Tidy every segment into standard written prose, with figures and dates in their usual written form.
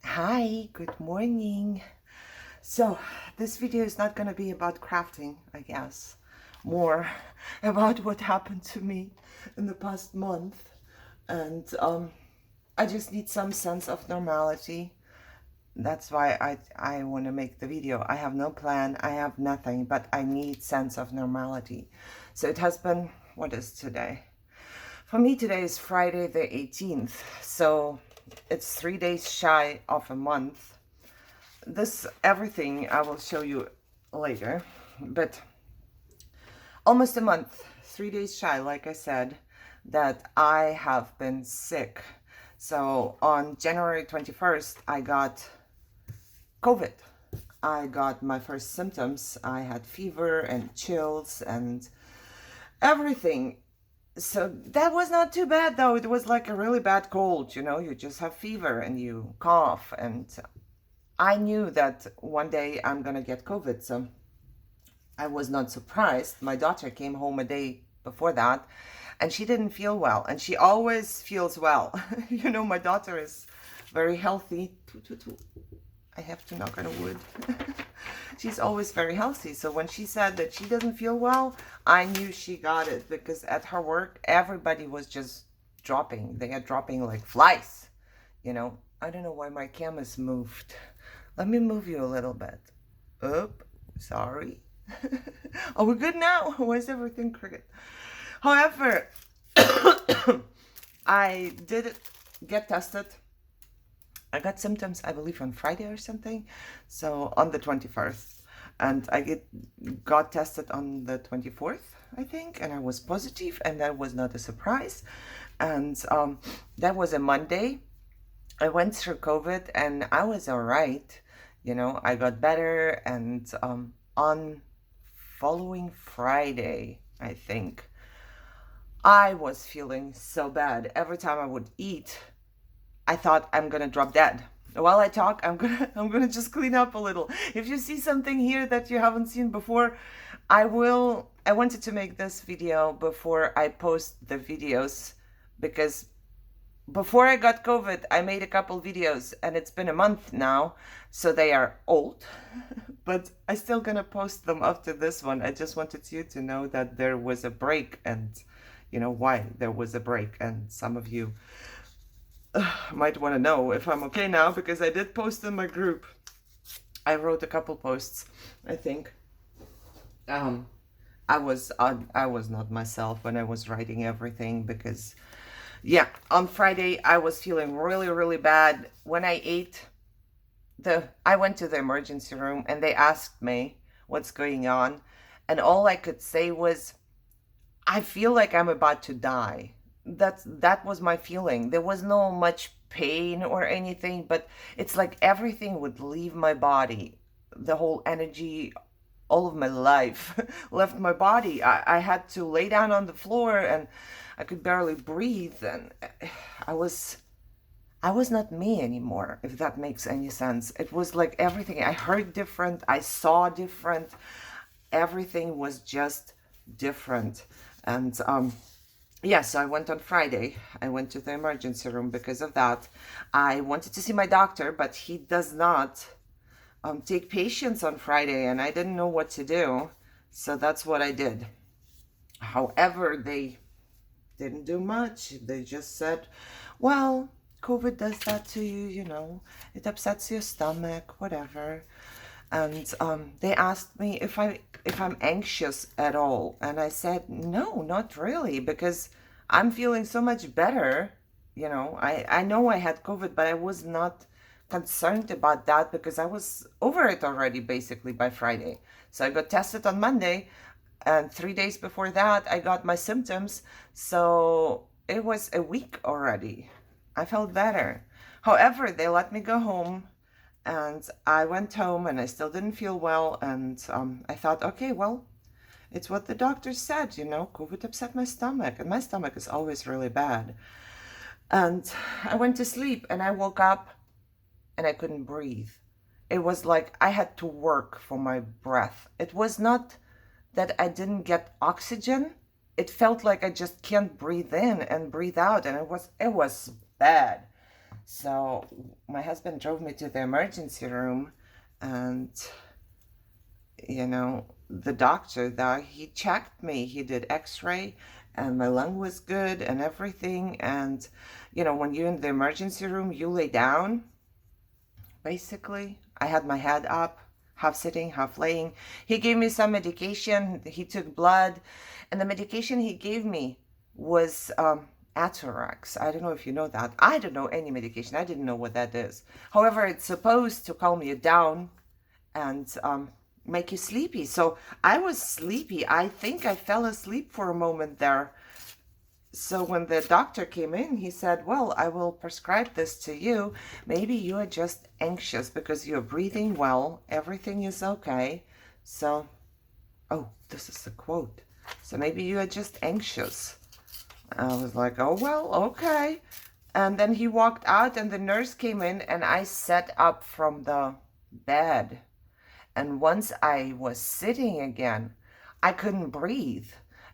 Hi, good morning. So, this video is not going to be about crafting, I guess. More about what happened to me in the past month. And I just need some sense of normality. That's why I want to make the video. I have no plan, I have nothing, but I need sense of normality. So it has been, what is today? For me, today is Friday the 18th. So it's 3 days shy of a month. This everything I will show you later, but almost a month, 3 days shy, like I said, that I have been sick. So on January 21st, I got COVID. I got my first symptoms. I had fever and chills and everything. So that was not too bad, though. It was like a really bad cold, you just have fever and you cough, and I knew that one day I'm gonna get COVID, so I was not surprised. My daughter came home a day before that, and she didn't feel well, and she always feels well. My daughter is very healthy. I have to knock on wood. She's always very healthy, so when she said that she doesn't feel well, I knew she got it, because at her work, everybody was just dropping. They are dropping like flies, I don't know why my camera's moved. Let me move you a little bit. Oop, sorry. Are we good now? Why is everything crooked? However, I did get tested. I got symptoms, I believe, on Friday or something. So on the 21st. And I got tested on the 24th, I think. And I was positive, and that was not a surprise. And that was a Monday. I went through COVID and I was all right. I got better, and on following Friday, I think, I was feeling so bad. Every time I would eat, I thought I'm gonna drop dead. While I talk, I'm gonna just clean up a little. If you see something here that you haven't seen before, I wanted to make this video before I post the videos, because before I got COVID, I made a couple videos, and it's been a month now, so they are old, but I still gonna post them after this one. I just wanted you to know that there was a break, and why there was a break, and some of you might want to know if I'm okay now, because I did post in my group. I wrote a couple posts, I think. I was not myself when I was writing everything, because yeah, on Friday I was feeling really, really bad. When I ate, I went to the emergency room and they asked me what's going on, and all I could say was, I feel like I'm about to die. That was my feeling. There was no much pain or anything, but it's like everything would leave my body. The whole energy, all of my life left my body. I had to lay down on the floor, and I could barely breathe, and I was not me anymore, if that makes any sense. It was like everything. I heard different, I saw different, everything was just different. And yeah, so I went on Friday. I went to the emergency room because of that. I wanted to see my doctor, but he does not take patients on Friday, and I didn't know what to do. So that's what I did. However, they didn't do much. They just said, well, COVID does that to you, it upsets your stomach, whatever. And they asked me if I'm anxious at all, and I said no, not really, because I'm feeling so much better. I know I had COVID, but I was not concerned about that, because I was over it already, basically, by Friday. So I got tested on Monday, and 3 days before that I got my symptoms, so it was a week already. I felt better. However, they let me go home, and I went home, and I still didn't feel well, and I thought, okay, well, it's what the doctor said, COVID upset my stomach, and my stomach is always really bad. And I went to sleep, and I woke up and I couldn't breathe. It was like I had to work for my breath. It was not that I didn't get oxygen. It felt like I just can't breathe in and breathe out, and it was bad. So my husband drove me to the emergency room, and the doctor there, he checked me. He did x-ray, and my lung was good and everything. And when you're in the emergency room, you lay down, basically. I had my head up, half sitting, half laying. He gave me some medication. He took blood, and the medication he gave me was Atarax. I don't know if you know that. I don't know any medication. I didn't know what that is. However, it's supposed to calm you down and make you sleepy. So I was sleepy. I think I fell asleep for a moment there. So when the doctor came in, he said, well, I will prescribe this to you. Maybe you are just anxious because you're breathing well. Everything is okay. So, oh, this is a quote. So maybe you are just anxious. I was like, oh, well, okay. And then he walked out and the nurse came in and I sat up from the bed. And once I was sitting again, I couldn't breathe.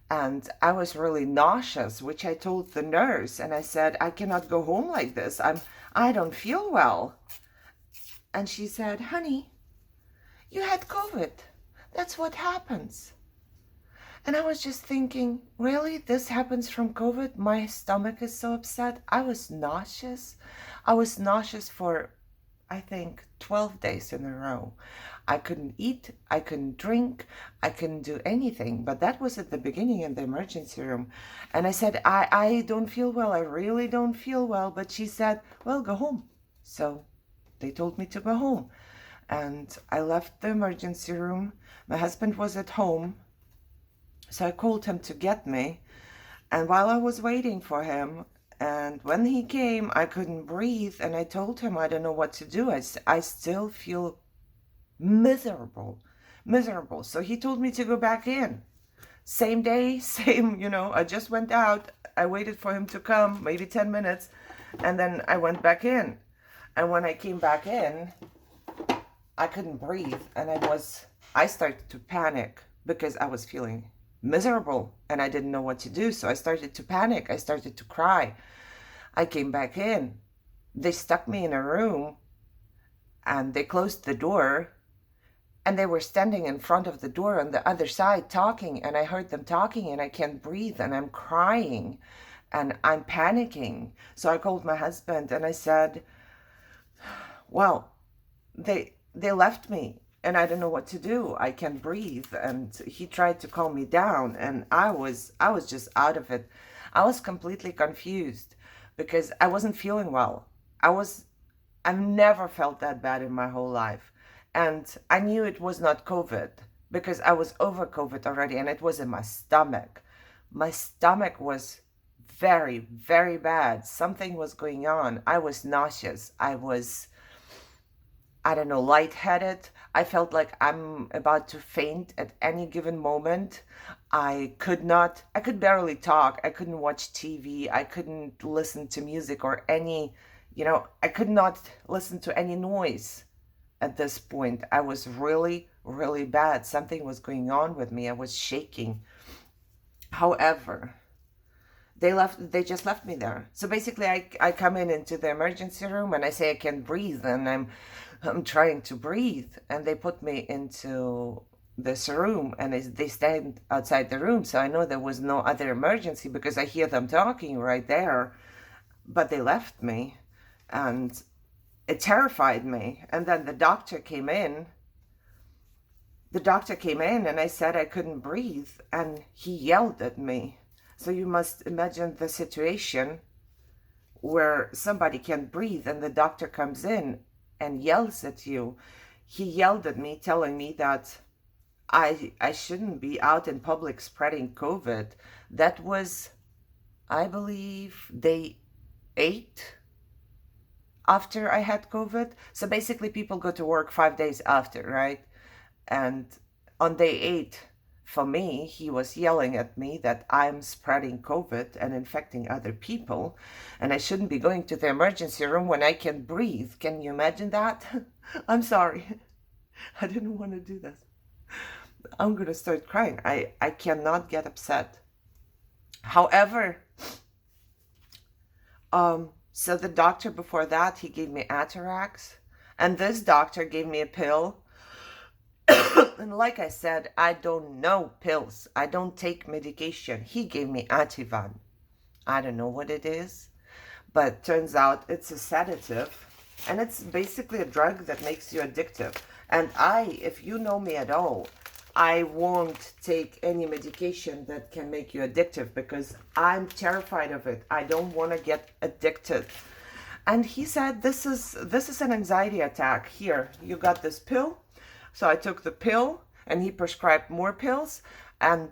And I was really nauseous, which I told the nurse. And I said, I cannot go home like this. I don't feel well. And she said, honey, you had COVID. That's what happens. And I was just thinking, really? This happens from COVID? My stomach is so upset. I was nauseous. I was nauseous for, I think, 12 days in a row. I couldn't eat, I couldn't drink, I couldn't do anything. But that was at the beginning in the emergency room. And I said, I don't feel well. I really don't feel well. But she said, well, go home. So they told me to go home. And I left the emergency room. My husband was at home. So I called him to get me. And while I was waiting for him, and when he came, I couldn't breathe. And I told him, I don't know what to do. I still feel miserable. So he told me to go back in. Same day, same, I just went out. I waited for him to come, maybe 10 minutes. And then I went back in. And when I came back in, I couldn't breathe. And I started to panic because I was feeling miserable and I didn't know what to do. So I started to panic. I started to cry. I came back in. They stuck me in a room and they closed the door, and they were standing in front of the door on the other side talking, and I heard them talking and I can't breathe and I'm crying and I'm panicking. So I called my husband and I said, well, they left me and I don't know what to do. I can't breathe. And he tried to calm me down, and I was just out of it. I was completely confused because I wasn't feeling well. I've never felt that bad in my whole life. And I knew it was not COVID because I was over COVID already, and it was in my stomach. My stomach was very, very bad. Something was going on. I was nauseous. I was, I don't know, lightheaded. I felt like I'm about to faint at any given moment. I could barely talk. I couldn't watch TV. I couldn't listen to music or I could not listen to any noise at this point. I was really, really bad. Something was going on with me. I was shaking. However, they just left me there. So basically I come into the emergency room and I say I can't breathe, and I'm trying to breathe, and they put me into this room, and they stand outside the room. So I know there was no other emergency because I hear them talking right there, but they left me, and it terrified me. And then the doctor came in and I said I couldn't breathe, and he yelled at me. So you must imagine the situation where somebody can't breathe and the doctor comes in and yells at you. He yelled at me, telling me that I shouldn't be out in public spreading COVID. That was, I believe, day 8 after I had COVID. So basically people go to work 5 days after, right? And on day 8, for me, he was yelling at me that I'm spreading COVID and infecting other people, and I shouldn't be going to the emergency room when I can breathe. Can you imagine that? I'm sorry. I didn't want to do this. I'm going to start crying. I cannot get upset. However, So the doctor before that, he gave me Atarax, and this doctor gave me a pill. And like I said, I don't know pills. I don't take medication. He gave me Ativan. I don't know what it is, but turns out it's a sedative, and it's basically a drug that makes you addictive. And if you know me at all, I won't take any medication that can make you addictive because I'm terrified of it. I don't want to get addicted. And he said, this is an anxiety attack. Here, you got this pill. So I took the pill, and he prescribed more pills, and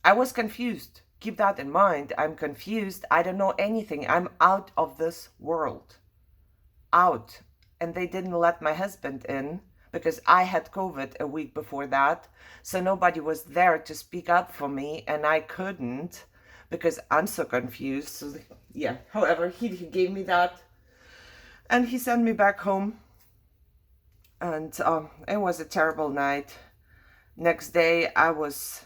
I was confused. Keep that in mind. I'm confused. I don't know anything. I'm out of this world. Out. And they didn't let my husband in because I had COVID a week before that. So nobody was there to speak up for me, and I couldn't because I'm so confused. So yeah, however, he gave me that, and he sent me back home. And it was a terrible night. Next day, I was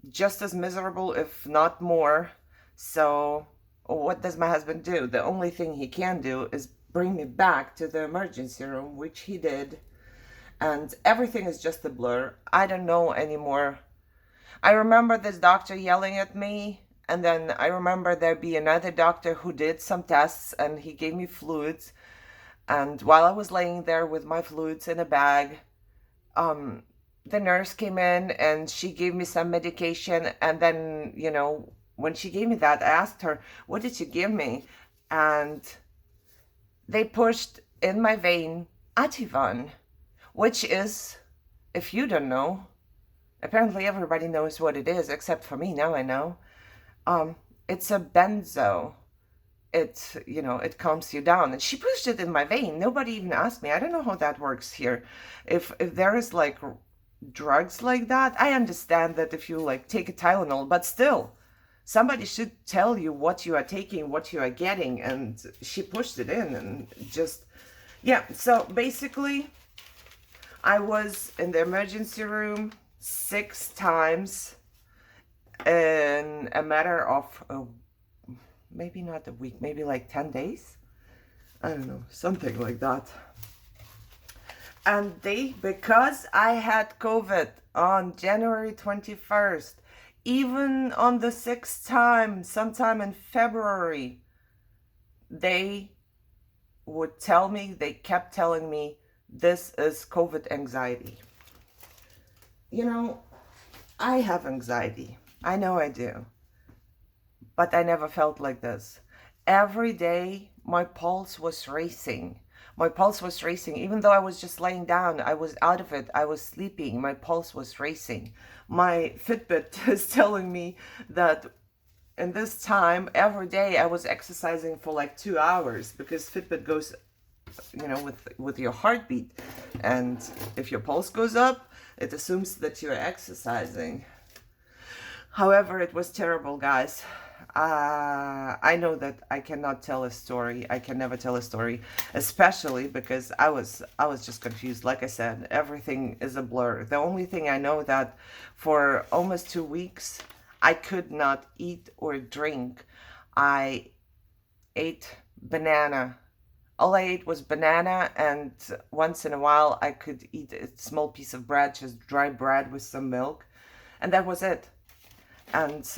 just as miserable, if not more. So what does my husband do? The only thing he can do is bring me back to the emergency room, which he did. And everything is just a blur. I don't know anymore. I remember this doctor yelling at me. And then I remember there be another doctor who did some tests, and he gave me fluids. And while I was laying there with my fluids in a bag, the nurse came in and she gave me some medication. And then, when she gave me that, I asked her, what did she give me? And they pushed in my vein Ativan, which is, if you don't know, apparently everybody knows what it is, except for me. Now I know. It's a benzo. It calms you down. And she pushed it in my vein. Nobody even asked me. I don't know how that works here. If there is like drugs like that, I understand that if you like take a Tylenol, but still, somebody should tell you what you are taking, what you are getting. And she pushed it in and just, yeah. So basically, I was in the emergency room 6 times in a matter of maybe not a week, maybe like 10 days. I don't know, something like that. And because I had COVID on January 21st, even on the 6th time, sometime in February, they kept telling me, this is COVID anxiety. I have anxiety. I know I do. But I never felt like this. Every day, my pulse was racing. My pulse was racing. Even though I was just laying down, I was out of it. I was sleeping. My pulse was racing. My Fitbit is telling me that in this time, every day, I was exercising for like 2 hours because Fitbit goes, with your heartbeat. And if your pulse goes up, it assumes that you're exercising. However, it was terrible, guys. I know that I cannot tell a story. I can never tell a story, especially because I was just confused. Like I said, everything is a blur. The only thing I know that for almost 2 weeks, I could not eat or drink. I ate banana. All I ate was banana, and once in a while I could eat a small piece of bread, just dry bread with some milk, and that was it. And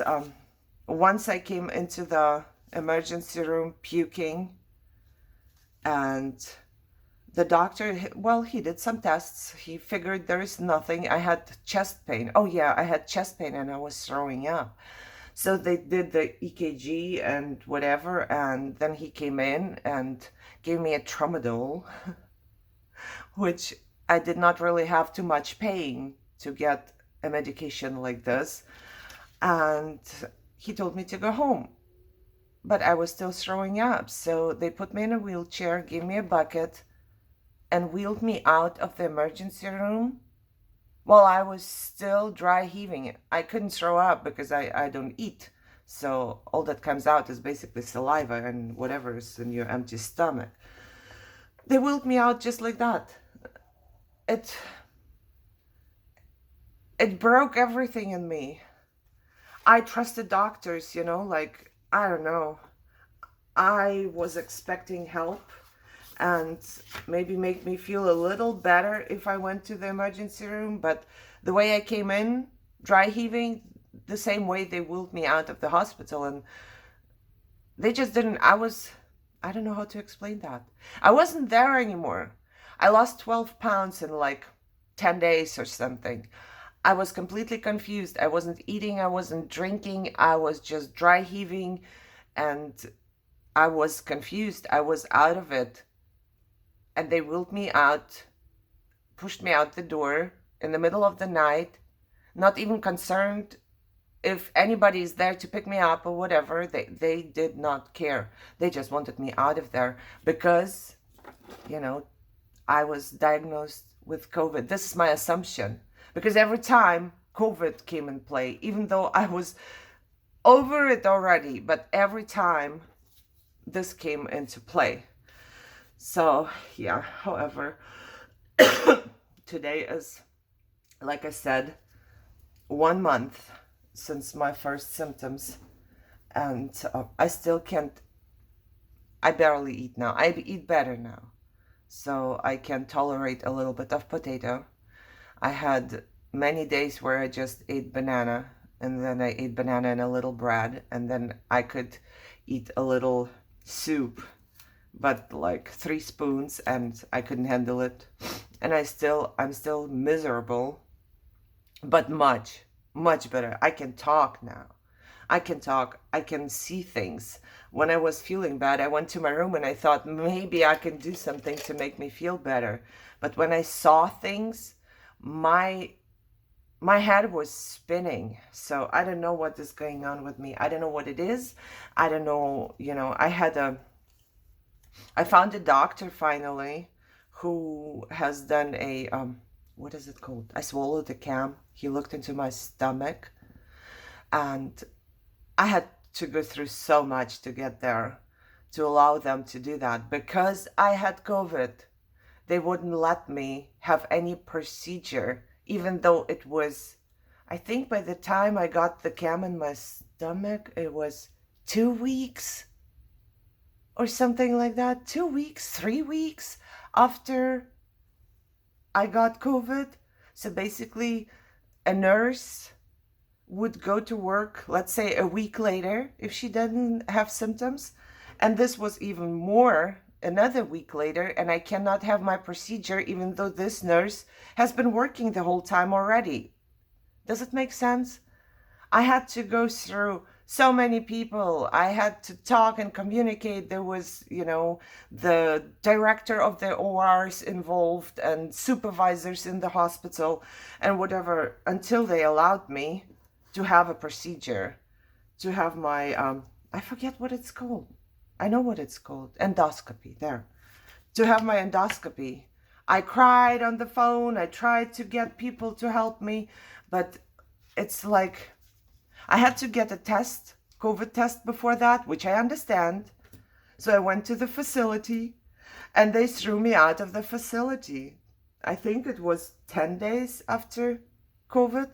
once I came into the emergency room puking, and the doctor, well, he did some tests. He figured there is nothing. I had chest pain. Oh yeah, I had chest pain and I was throwing up. So they did the EKG and whatever, and then he came in and gave me a tramadol, which I did not really have too much pain to get a medication like this. And he told me to go home, but I was still throwing up. So they put me in a wheelchair, gave me a bucket, and wheeled me out of the emergency room while I was still dry heaving. I couldn't throw up because I don't eat. So all that comes out is basically saliva and whatever is in your empty stomach. They wheeled me out just like that. It broke everything in me. I trusted doctors, like, I don't know. I was expecting help and maybe make me feel a little better if I went to the emergency room. But the way I came in, dry heaving, the same way they wheeled me out of the hospital, and they just didn't, I don't know how to explain that. I wasn't there anymore. I lost 12 pounds in like 10 days or something. I was completely confused. I wasn't eating, I wasn't drinking, I was just dry heaving, and I was confused. I was out of it. And they wheeled me out, pushed me out the door in the middle of the night, not even concerned if anybody is there to pick me up or whatever. They did not care. They just wanted me out of there because, you know, I was diagnosed with COVID. This is my assumption. Because every time COVID came in play, even though I was over it already, but every time this came into play. So, yeah, however, today is, like I said, 1 month since my first symptoms, and I still can't, I barely eat now. I eat better now, so I can tolerate a little bit of potato. I had many days where I just ate banana, and then I ate banana and a little bread, and then I could eat a little soup, but like 3 spoons, and I couldn't handle it. And I'm still miserable, but much better. I can talk now. I can talk. I can see things. When I was feeling bad, I went to my room and I thought maybe I can do something to make me feel better. But when I saw things, my head was spinning. So I don't know what is going on with me. I don't know what it is. I don't know, I found a doctor finally who has done a, what is it called? I swallowed a cam. He looked into my stomach, and I had to go through so much to get there, to allow them to do that. Because I had COVID, they wouldn't let me have any procedure, even though it was, I think by the time I got the cam in my stomach, it was 2 weeks or something like that. 2 weeks, 3 weeks after I got COVID. So basically, a nurse would go to work, let's say a week later, if she didn't have symptoms. And this was even more, another week later, and I cannot have my procedure even though this nurse has been working the whole time already. Does it make sense? I had to go through so many people. I had to talk and communicate. There was, the director of the ORs involved and supervisors in the hospital and whatever, until they allowed me to have a procedure, to have my, I forget what it's called. I know what it's called. Endoscopy, there. To have my endoscopy. I cried on the phone. I tried to get people to help me, but it's like, I had to get a test, COVID test before that, which I understand. So I went to the facility and they threw me out of the facility. I think it was 10 days after COVID.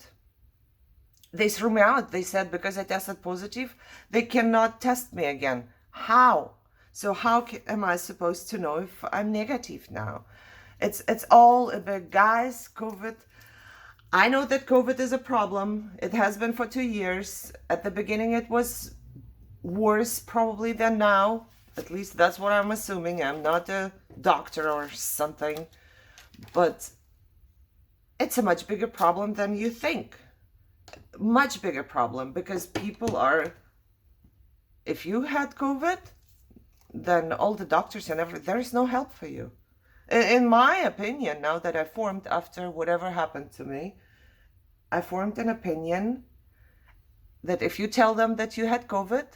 They threw me out. They said because I tested positive, they cannot test me again. How? So how am I supposed to know if I'm negative now? It's all about, guys, COVID. I know that COVID is a problem. It has been for 2 years. At the beginning, it was worse probably than now. At least that's what I'm assuming. I'm not a doctor or something. But it's a much bigger problem than you think. Much bigger problem, because people are, if you had COVID, then all the doctors and everything, there's no help for you. In my opinion, now that I formed after whatever happened to me, I formed an opinion that if you tell them that you had COVID,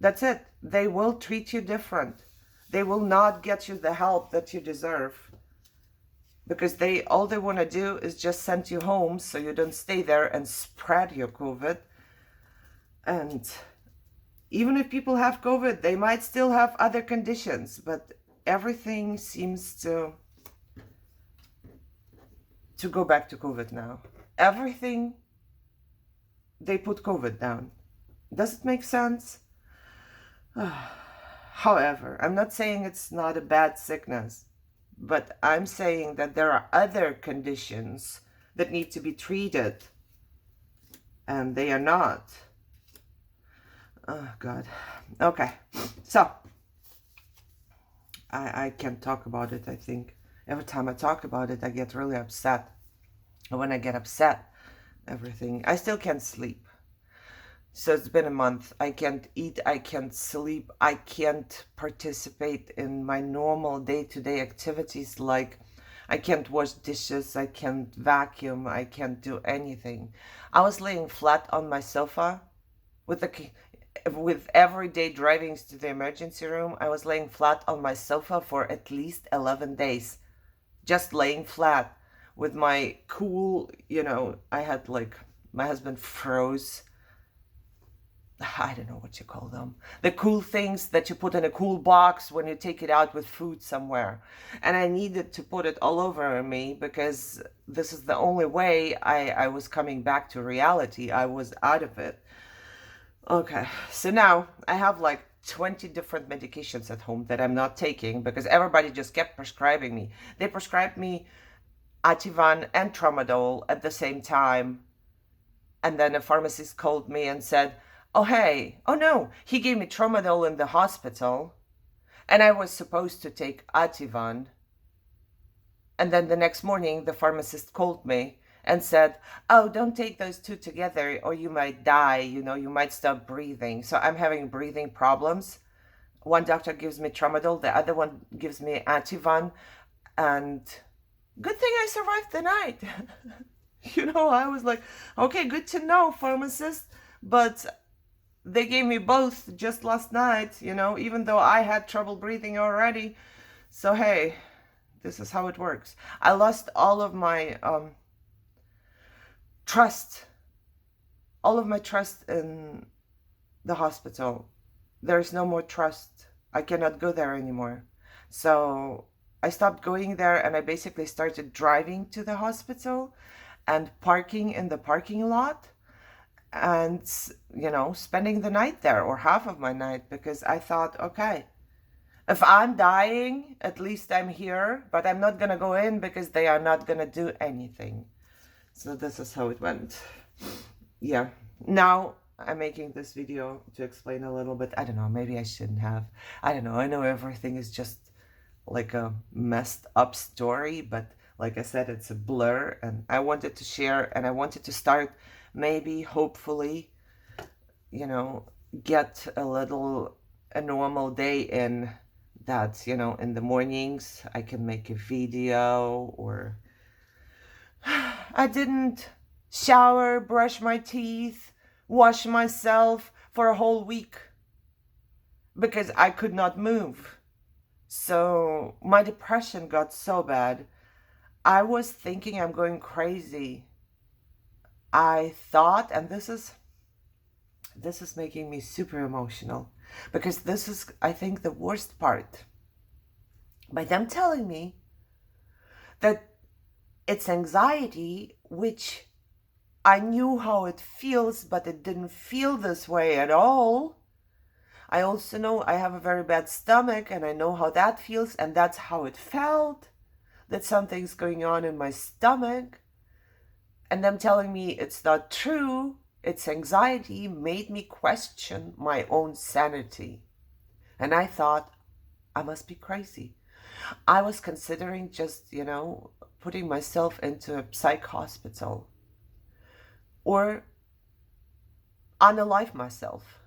that's it. They will treat you different. They will not get you the help that you deserve. Because all they want to do is just send you home so you don't stay there and spread your COVID. And even if people have COVID, they might still have other conditions, but everything seems to go back to COVID now. Everything, they put COVID down. Does it make sense? However, I'm not saying it's not a bad sickness, but I'm saying that there are other conditions that need to be treated, and they are not. Oh, God. Okay. So, I can't talk about it, I think. Every time I talk about it, I get really upset. And when I get upset, everything, I still can't sleep. So it's been a month. I can't eat, I can't sleep, I can't participate in my normal day-to-day activities, like I can't wash dishes, I can't vacuum, I can't do anything. I was laying flat on my sofa with every day driving to the emergency room. I was laying flat on my sofa for at least 11 days. Just laying flat with my cool, I had like, my husband froze, I don't know what you call them. The cool things that you put in a cool box when you take it out with food somewhere. And I needed to put it all over me because this is the only way I was coming back to reality. I was out of it. Okay, so now I have like 20 different medications at home that I'm not taking because everybody just kept prescribing me. They prescribed me Ativan and Tramadol at the same time. And then a pharmacist called me and said, oh, hey, oh no, he gave me Tramadol in the hospital and I was supposed to take Ativan. And then the next morning, the pharmacist called me and said, oh, don't take those two together or you might die, you might stop breathing. So I'm having breathing problems. One doctor gives me Tramadol, the other one gives me Ativan, and good thing I survived the night. I was like, okay, good to know, pharmacist, but they gave me both just last night, even though I had trouble breathing already. So, hey, this is how it works. I lost all of my trust in the hospital. There's no more trust. I cannot go there anymore. So I stopped going there and I basically started driving to the hospital and parking in the parking lot and, spending the night there or half of my night because I thought, okay, if I'm dying, at least I'm here, but I'm not going to go in because they are not going to do anything. So this is how it went. Yeah. Now I'm making this video to explain a little bit. I don't know, maybe I shouldn't have. I don't know. I know everything is just like a messed up story, but like I said, it's a blur and I wanted to share and I wanted to start maybe, hopefully, get a normal day in that, in the mornings I can make a video or I didn't shower, brush my teeth, wash myself for a whole week because I could not move. So my depression got so bad. I was thinking I'm going crazy. I thought, and this is making me super emotional because this is, I think, the worst part. By them telling me that it's anxiety, which I knew how it feels, but it didn't feel this way at all. I also know I have a very bad stomach and I know how that feels, and that's how it felt, that something's going on in my stomach. And them telling me it's not true, it's anxiety, made me question my own sanity. And I thought, I must be crazy. I was considering just, putting myself into a psych hospital or unalive myself.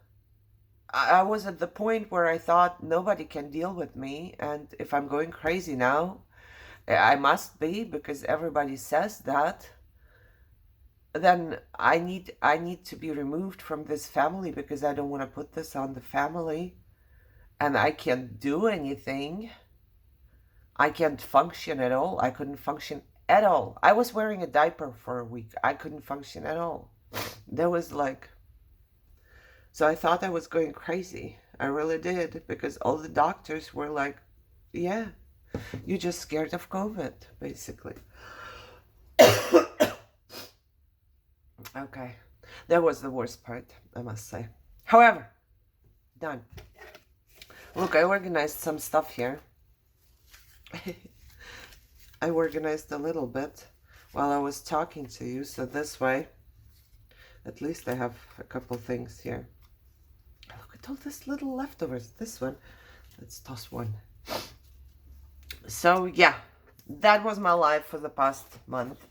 I was at the point where I thought nobody can deal with me, and if I'm going crazy now, I must be because everybody says that, then I need to be removed from this family because I don't want to put this on the family, and I can't do anything. I can't function at all. I couldn't function at all. I was wearing a diaper for a week. I couldn't function at all. There was like, so I thought I was going crazy. I really did, because all the doctors were like, yeah, you're just scared of COVID, basically. Okay, that was the worst part, I must say. However, done. Look, I organized some stuff here. I organized a little bit while I was talking to you, so this way, at least I have a couple things here. Look at all this little leftovers. This one, let's toss one. So yeah, that was my life for the past month.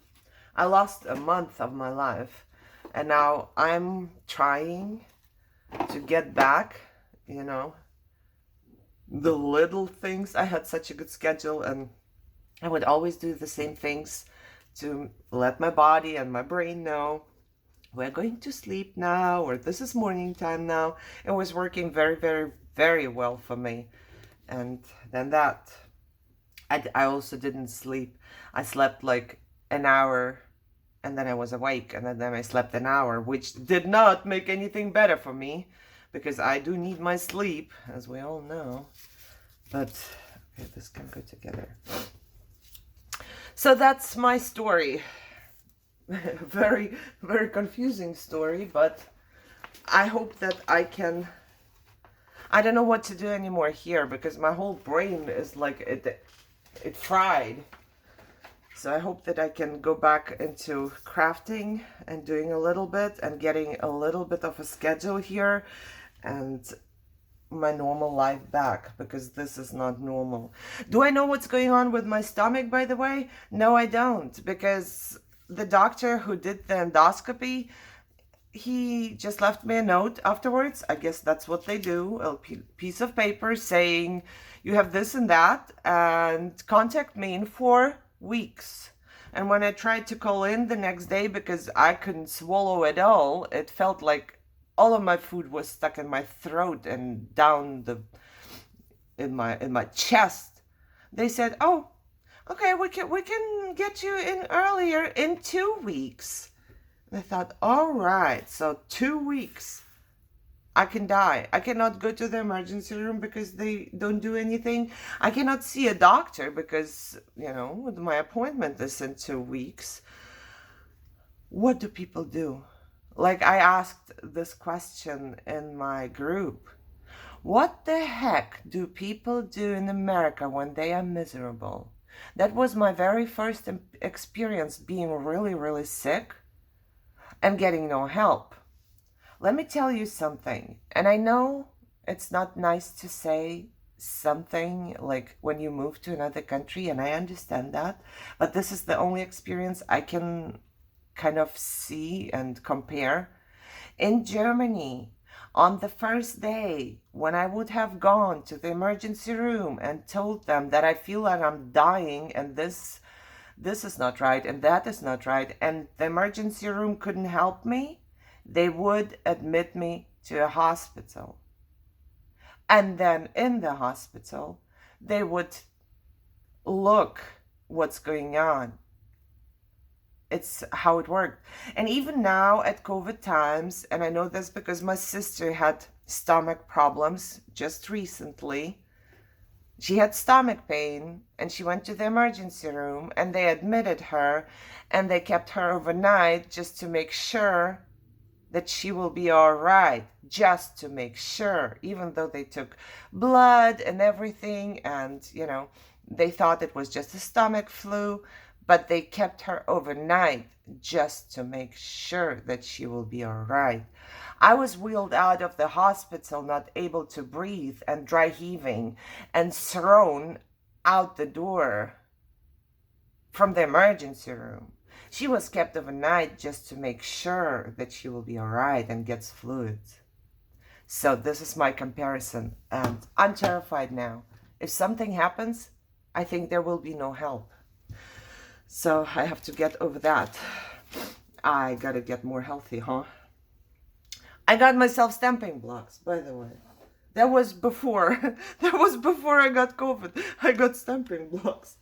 I lost a month of my life, and now I'm trying to get back, you know, the little things. I had such a good schedule, and I would always do the same things to let my body and my brain know we're going to sleep now, or this is morning time now. It was working very, very, very well for me. And then I also didn't sleep. I slept like an hour, and then I was awake, and then I slept an hour, which did not make anything better for me, because I do need my sleep, as we all know. But okay, this can go together. So that's my story. Very, very confusing story, but I hope that I don't know what to do anymore here, because my whole brain is like it fried. So I hope that I can go back into crafting and doing a little bit and getting a little bit of a schedule here and my normal life back, because this is not normal. Do I know what's going on with my stomach, by the way? No, I don't, because the doctor who did the endoscopy, he just left me a note afterwards. I guess that's what they do, a piece of paper saying you have this and that, and contact me in 4 weeks. And when I tried to call in the next day, because I couldn't swallow it all, it felt like all of my food was stuck in my throat and down in my chest. They said, "Oh, okay, we can get you in earlier in 2 weeks." And I thought, all right, so 2 weeks, I can die. I cannot go to the emergency room because they don't do anything. I cannot see a doctor because, you know, my appointment is in 2 weeks. What do people do? Like, I asked this question in my group. What the heck do people do in America when they are miserable? That was my very first experience, being really, really sick and getting no help. Let me tell you something, and I know it's not nice to say something like when you move to another country, and I understand that, but this is the only experience I can kind of see and compare. In Germany, on the first day, when I would have gone to the emergency room and told them that I feel like I'm dying and this is not right and that is not right, and the emergency room couldn't help me, they would admit me to a hospital. And then in the hospital, they would look what's going on. It's how it worked. And even now at COVID times, and I know this because my sister had stomach problems just recently. She had stomach pain and she went to the emergency room and they admitted her and they kept her overnight just to make sure that she will be all right, just to make sure, even though they took blood and everything, and, you know, they thought it was just a stomach flu, but they kept her overnight just to make sure that she will be all right. I was wheeled out of the hospital, not able to breathe and dry heaving, and thrown out the door from the emergency room. She was kept overnight just to make sure that she will be all right and gets fluids. So this is my comparison, and I'm terrified now. If something happens, I think there will be no help. So I have to get over that. I gotta get more healthy, huh? I got myself stamping blocks, by the way. That was before. That was before I got COVID. I got stamping blocks.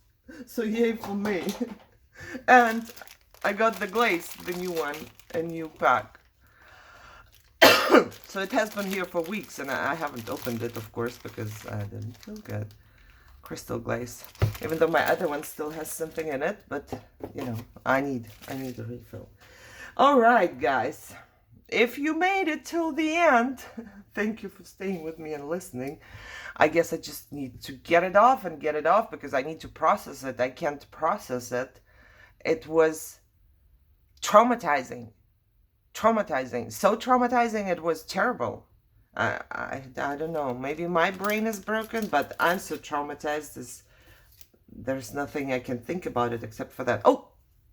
So yay for me. And I got the glaze, the new one, a new pack. So it has been here for weeks, and I haven't opened it, of course, because I didn't feel good. Crystal glaze, even though my other one still has something in it, but you know, I need a refill. All right, guys, if you made it till the end, thank you for staying with me and listening. I guess I just need to get it off and get it off because I need to process it. I can't process it. It was traumatizing. Traumatizing. So traumatizing, it was terrible. I don't know. Maybe my brain is broken, but I'm so traumatized. There's nothing I can think about it except for that. Oh,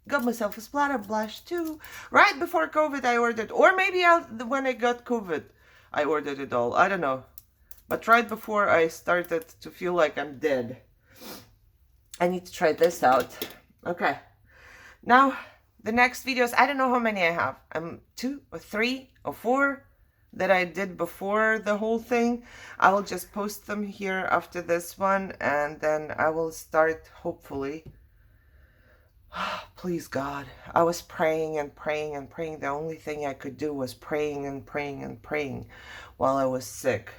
got myself a splatter blush too. Right before COVID, I ordered. Or maybe when I got COVID, I ordered it all. I don't know. But right before I started to feel like I'm dead, I need to try this out. Okay. Now, the next videos, I don't know how many I have. 2 or 3 or 4 that I did before the whole thing. I will just post them here after this one, and then I will start, hopefully. Please, God. I was praying and praying and praying. The only thing I could do was praying and praying and praying while I was sick.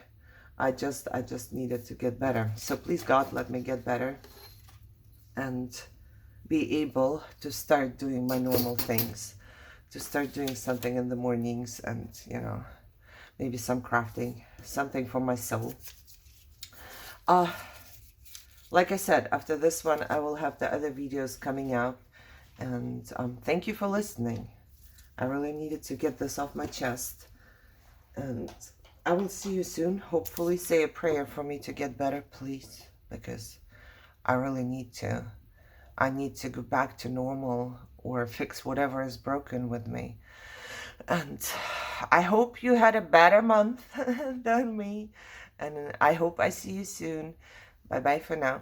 I just needed to get better. So please, God, let me get better and be able to start doing my normal things, to start doing something in the mornings, and, you know, maybe some crafting, something for my soul. Like I said, after this one, I will have the other videos coming out. And thank you for listening. I really needed to get this off my chest. And I will see you soon. Hopefully, say a prayer for me to get better, please. Because I really need to. I need to go back to normal or fix whatever is broken with me. And I hope you had a better month than me. And I hope I see you soon. Bye-bye for now.